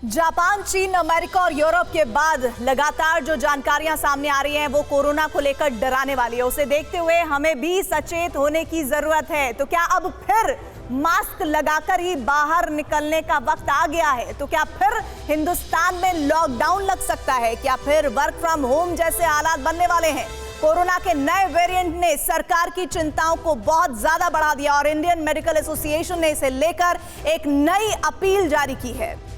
Japan, चीन, America और Europe के बाद लगातार जो जानकारियां सामने आ रही हैं वो कोरोना को लेकर डराने वाली है। उसे देखते हुए हमें भी सचेत होने की जरूरत है। तो क्या अब फिर मास्क लगाकर ही बाहर निकलने का वक्त आ गया है? तो क्या फिर हिंदुस्तान में लॉकडाउन लग सकता है? क्या फिर वर्क फ्रॉम होम जैसे हालात बनने वाले हैं? कोरोना के नए वेरिएंट ने सरकार की चिंताओं को बहुत ज्यादा बढ़ा दिया और इंडियन मेडिकल एसोसिएशन ने इसे लेकर एक नई अपील जारी की है।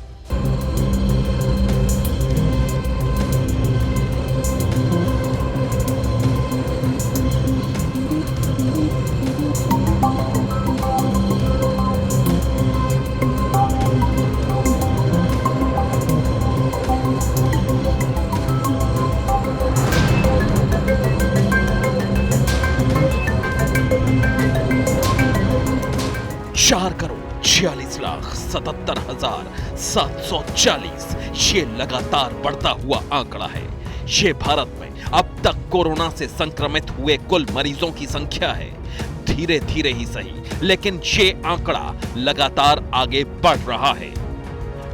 चार करोड़ 46,77,740 ये लगातार बढ़ता हुआ आंकड़ा है। ये भारत में अब तक कोरोना से संक्रमित हुए कुल मरीजों की संख्या है। धीरे धीरे ही सही, लेकिन ये आंकड़ा लगातार आगे बढ़ रहा है।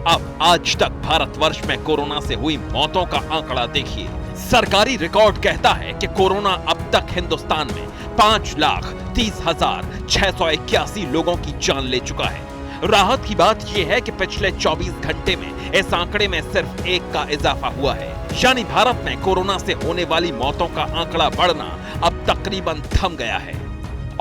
अब आज तक भारतवर्ष में कोरोना से हुई मौतों का आंकड़ा देखिए। सरकारी रिकॉर्ड कहता है कि कोरोना अब तक हिंदुस्तान में 5,30,681 लोगों की जान ले चुका है। राहत की बात यह है कि पिछले 24 घंटे में इस आंकड़े में सिर्फ एक का इजाफा हुआ है, यानी भारत में कोरोना से होने वाली मौतों का आंकड़ा बढ़ना अब तकरीबन थम गया है।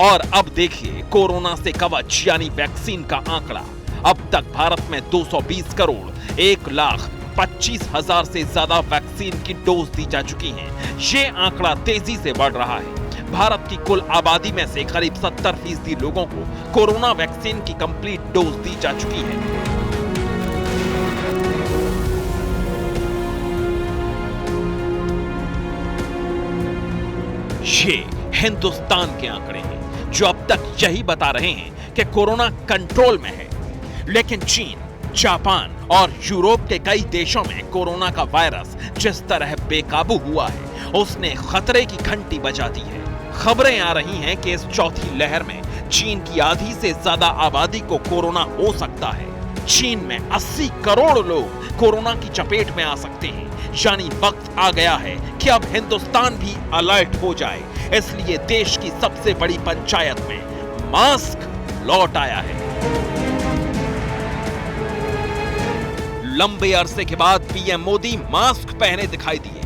और अब देखिए कोरोना से कवच यानी वैक्सीन का आंकड़ा। अब तक भारत में 220 करोड़ 1,25,000 से ज्यादा वैक्सीन की डोज दी जा चुकी हैं। ये आंकड़ा तेजी से बढ़ रहा है। भारत की कुल आबादी में से करीब 70% लोगों को कोरोना वैक्सीन की कंप्लीट डोज दी जा चुकी है। ये हिंदुस्तान के आंकड़े हैं जो अब तक यही बता रहे हैं कि कोरोना कंट्रोल में है। लेकिन चीन, जापान और यूरोप के कई देशों में कोरोना का वायरस जिस तरह बेकाबू हुआ है, उसने खतरे की घंटी बजा दी है। खबरें आ रही हैं कि इस चौथी लहर में चीन की आधी से ज्यादा आबादी को कोरोना हो सकता है। चीन में 80 करोड़ लोग कोरोना की चपेट में आ सकते हैं। यानी वक्त आ गया है कि अब हिंदुस्तान भी अलर्ट हो जाए। इसलिए देश की सबसे बड़ी पंचायत में मास्क लौट आया है। लंबे अरसे के बाद पीएम मोदी मास्क पहने दिखाई दिए।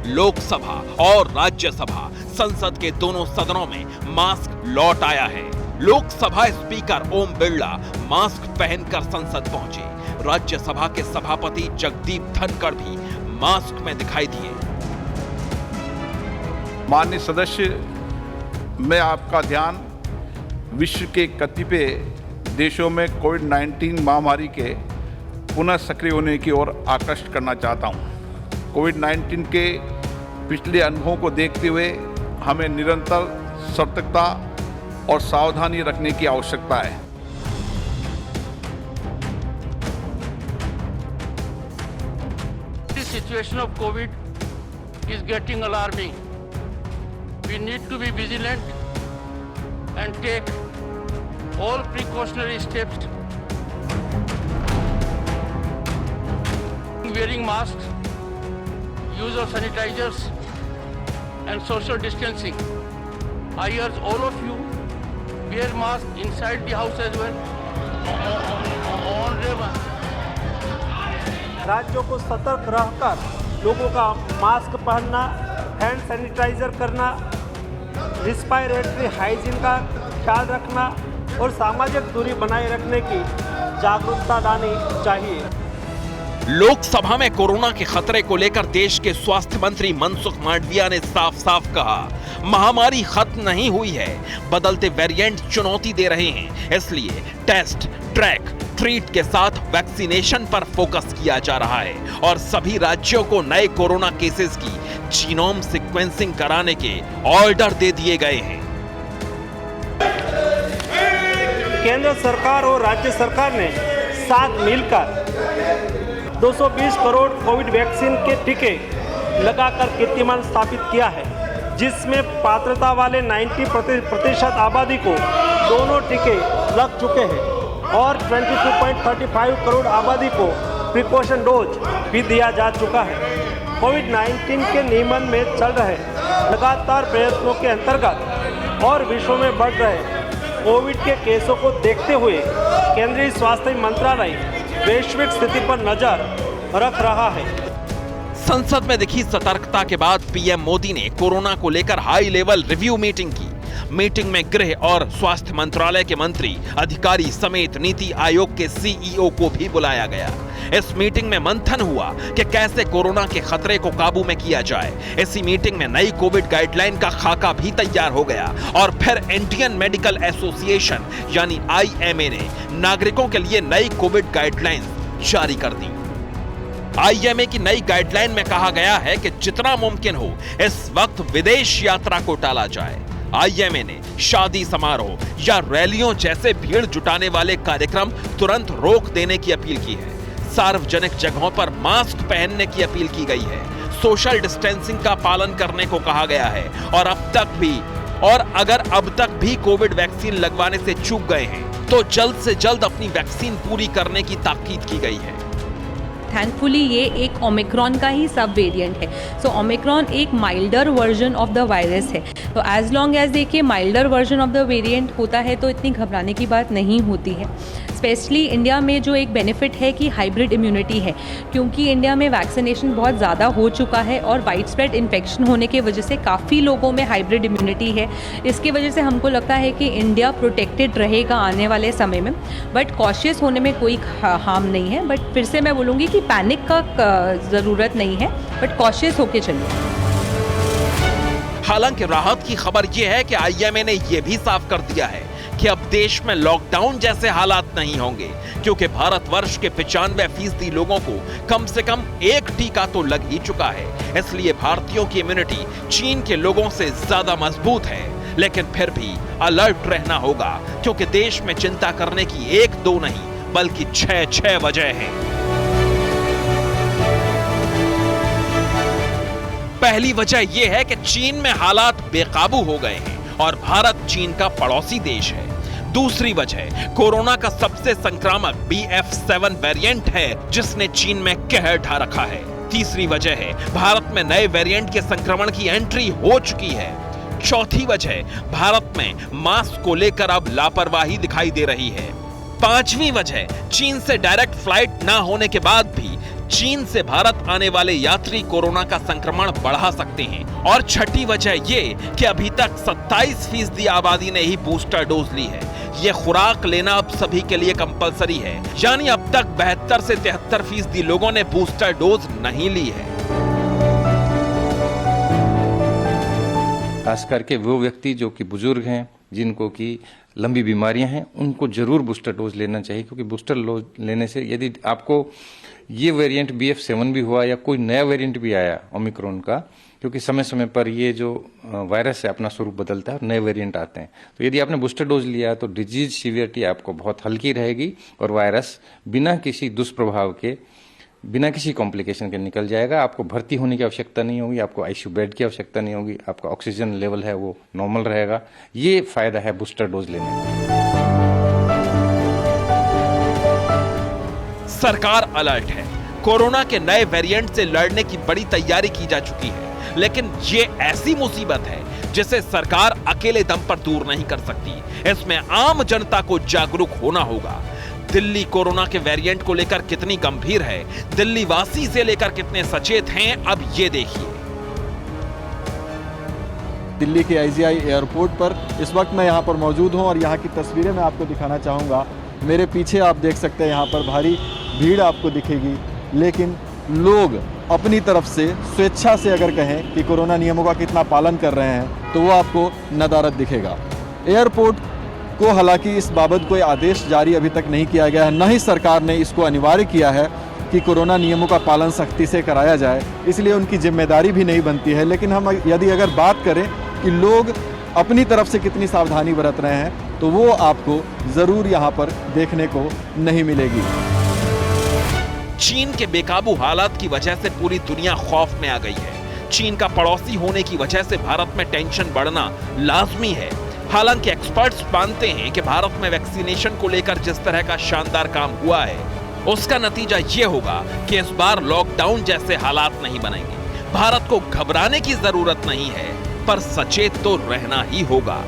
लोकसभा और राज्यसभा संसद के दोनों सदनों में मास्क लौट आया है। लोकसभा स्पीकर ओम बिरला मास्क पहनकर संसद पहुंचे। राज्यसभा के सभापति जगदीप धनखड़ भी मास्क में दिखाई दिए। माननीय सदस्य, मैं आपका ध्यान विश्व के कतिपय देशों में कोविड-19 महामारी के पुनः सक्रिय होने की ओर आकर्षित करना चाहता हूं। कोविड-19 के पिछले अनुभवों को देखते हुए हमें निरंतर सतर्कता और सावधानी रखने की आवश्यकता है। The situation of COVID is getting alarming. We need to be vigilant and take all precautionary steps. Wearing masks, use of sanitizers and social distancing. I urge all of you wear masks inside the house as well. राज्यों को सतर्क रहकर लोगों का mask पहनना, hand sanitiser करना, respiratory hygiene का ख्याल रखना और सामाजिक दूरी बनाए रखने की जागरूकता लानी चाहिए। लोकसभा में कोरोना के खतरे को लेकर देश के स्वास्थ्य मंत्री मनसुख मांडविया ने साफ साफ कहा, महामारी खत्म नहीं हुई है, बदलते वेरिएंट चुनौती दे रहे हैं। इसलिए टेस्ट, ट्रैक, ट्रीट के साथ वैक्सीनेशन पर फोकस किया जा रहा है और सभी राज्यों को नए कोरोना केसेस की जीनोम सीक्वेंसिंग कराने के ऑर्डर दे दिए गए हैं। केंद्र सरकार और राज्य सरकार ने साथ मिलकर 220 करोड़ कोविड वैक्सीन के टीके लगाकर कीर्तिमान स्थापित किया है, जिसमें पात्रता वाले 90% आबादी को दोनों टीके लग चुके हैं और 22.35 करोड़ आबादी को प्रिकॉशन डोज भी दिया जा चुका है। कोविड-19 के नियमन में चल रहे लगातार प्रयत्नों के अंतर्गत और विश्व में बढ़ रहे कोविड के केसों को देखते हुए केंद्रीय स्वास्थ्य मंत्रालय वैश्विक स्थिति पर नजर रख रहा है। संसद में दिखी सतर्कता के बाद पीएम मोदी ने कोरोना को लेकर हाई लेवल रिव्यू मीटिंग की। मीटिंग में गृह और स्वास्थ्य मंत्रालय के मंत्री, अधिकारी समेत नीति आयोग के सीईओ को भी बुलाया गया। इस मीटिंग में मंथन हुआ कि कैसे कोरोना के खतरे को काबू में किया जाए। इसी मीटिंग में नई कोविड गाइडलाइन का खाका भी तैयार हो गया और फिर इंडियन मेडिकल एसोसिएशन यानी आईएमए ने नागरिकों के लिए नई कोविड गाइडलाइन जारी कर दी। आईएमए की नई गाइडलाइन में कहा गया है कि जितना मुमकिन हो इस वक्त विदेश यात्रा को टाला जाए। आईएमए ने शादी समारोह या रैलियों जैसे भीड़ जुटाने वाले कार्यक्रम तुरंत रोक देने की अपील की है। सार्वजनिक जगहों पर मास्क पहनने की अपील की गई है। सोशल डिस्टेंसिंग का पालन करने को कहा गया है और अगर अब तक भी कोविड वैक्सीन लगवाने से चूक गए हैं तो जल्द से जल्द अपनी वैक्सीन पूरी करने की ताकीद की गई है। थैंकफुली ये एक ओमिक्रॉन का ही सब वेरिएंट है। सो ओमिक्रॉन एक milder version of the virus है। तो एज लॉन्ग एज देखिए milder version of the variant होता है तो इतनी घबराने की बात नहीं होती है। स्पेशली इंडिया में जो एक बेनिफिट है कि हाइब्रिड इम्यूनिटी है, क्योंकि इंडिया में वैक्सीनेशन बहुत ज़्यादा हो चुका है और वाइड स्प्रेड इन्फेक्शन होने की वजह से काफ़ी लोगों में हाइब्रिड इम्यूनिटी है। इसकी वजह से हमको लगता है कि इंडिया प्रोटेक्टेड रहेगा आने वाले समय में। बट कॉशियस होने में कोई हार्म नहीं है। बट फिर से मैं बोलूँगी कि पैनिक का ज़रूरत नहीं है, बट कॉशियस होके चलिए। हालांकि राहत की खबर यह है कि आईएमए ने यह भी साफ कर दिया है कि अब देश में लॉकडाउन जैसे हालात नहीं होंगे, क्योंकि भारतवर्ष के 95% लोगों को कम से कम एक टीका तो लग ही चुका है। इसलिए भारतीयों की इम्यूनिटी चीन के लोगों से ज्यादा मजबूत है। लेकिन फिर भी अलर्ट रहना होगा, क्योंकि देश में चिंता करने की 1-2 नहीं बल्कि 6 वजह हैं। पहली वजह यह है कि चीन में हालात बेकाबू हो गए हैं और भारत चीन का पड़ोसी देश है। दूसरी वजह कोरोना का सबसे संक्रामक BF7 वेरिएंट है, जिसने चीन में कहर ढा रखा है। तीसरी वजह है भारत में नए वेरिएंट के संक्रमण की एंट्री हो चुकी है। चौथी वजह भारत में मास्क को लेकर अब लापरवाही दिखाई दे रही है। पांचवी वजह चीन से डायरेक्ट फ्लाइट ना होने के बाद भी चीन से भारत आने वाले यात्री कोरोना का संक्रमण बढ़ा सकते हैं। और छठी वजह ये कि अभी तक 27% आबादी ने ही बूस्टर डोज ली है। ये खुराक लेना अब सभी के लिए कंपलसरी है, यानी अब तक 72 से 73% लोगों ने बूस्टर डोज नहीं ली है। खास करके वो व्यक्ति जो कि बुजुर्ग हैं, जिनको कि लंबी बीमारियां हैं, उनको जरूर बूस्टर डोज लेना चाहिए, क्योंकि बूस्टर डोज लेने से यदि आपको ये वेरिएंट BF7 भी हुआ या कोई नया वेरिएंट भी आया ओमिक्रॉन का, क्योंकि समय समय पर ये जो वायरस है अपना स्वरूप बदलता है और नए वेरिएंट आते हैं, तो यदि आपने बूस्टर डोज लिया तो डिजीज सीवियरिटी आपको बहुत हल्की रहेगी और वायरस बिना किसी दुष्प्रभाव के, बिना किसी कॉम्प्लिकेशन के निकल जाएगा। आपको भर्ती होने की आवश्यकता नहीं होगी, आपको आईसीयू बेड की आवश्यकता नहीं होगी, आपका ऑक्सीजन लेवल है वो नॉर्मल रहेगा। ये फायदा है बूस्टर डोज लेने का। सरकार अलर्ट है। कोरोना के नए वेरिएंट से लड़ने की बड़ी तैयारी की जा चुकी है, लेकिन ये ऐसी मुसीबत है जिसे सरकार अकेले दम पर दूर नहीं कर सकती। इसमें आम जनता को जागरूक होना होगा। दिल्ली कोरोना के वेरिएंट को लेकर कितनी गंभीर है, दिल्ली वासी से लेकर कितने सचेत हैं, अब ये देखिए। दिल्ली के IGI एयरपोर्ट पर इस वक्त मैं यहाँ पर मौजूद हूँ और यहाँ की तस्वीरें मैं आपको दिखाना चाहूँगा। मेरे पीछे आप देख सकते हैं यहाँ पर भारी भीड़ आपको दिखेगी, लेकिन लोग अपनी तरफ से स्वेच्छा से अगर कहें कि कोरोना नियमों का कितना पालन कर रहे हैं तो वो आपको नदारद दिखेगा। एयरपोर्ट को हालांकि इस बाबत कोई आदेश जारी अभी तक नहीं किया गया है, न ही सरकार ने इसको अनिवार्य किया है कि कोरोना नियमों का पालन सख्ती से कराया जाए, इसलिए उनकी जिम्मेदारी भी नहीं बनती है। लेकिन हम यदि अगर बात करें कि लोग अपनी तरफ से कितनी सावधानी बरत रहे हैं तो वो आपको ज़रूर यहाँ पर देखने को नहीं मिलेगी। चीन के बेकाबू हालात की वजह से पूरी दुनिया खौफ में आ गई है। चीन का पड़ोसी होने की वजह से भारत में टेंशन बढ़ना लाजमी है। हालांकि एक्सपर्ट्स मानते हैं कि भारत में वैक्सीनेशन को लेकर जिस तरह का शानदार काम हुआ है उसका नतीजा ये होगा कि इस बार लॉकडाउन जैसे हालात नहीं बनेंगे। भारत को घबराने की जरूरत नहीं है, पर सचेत तो रहना ही होगा।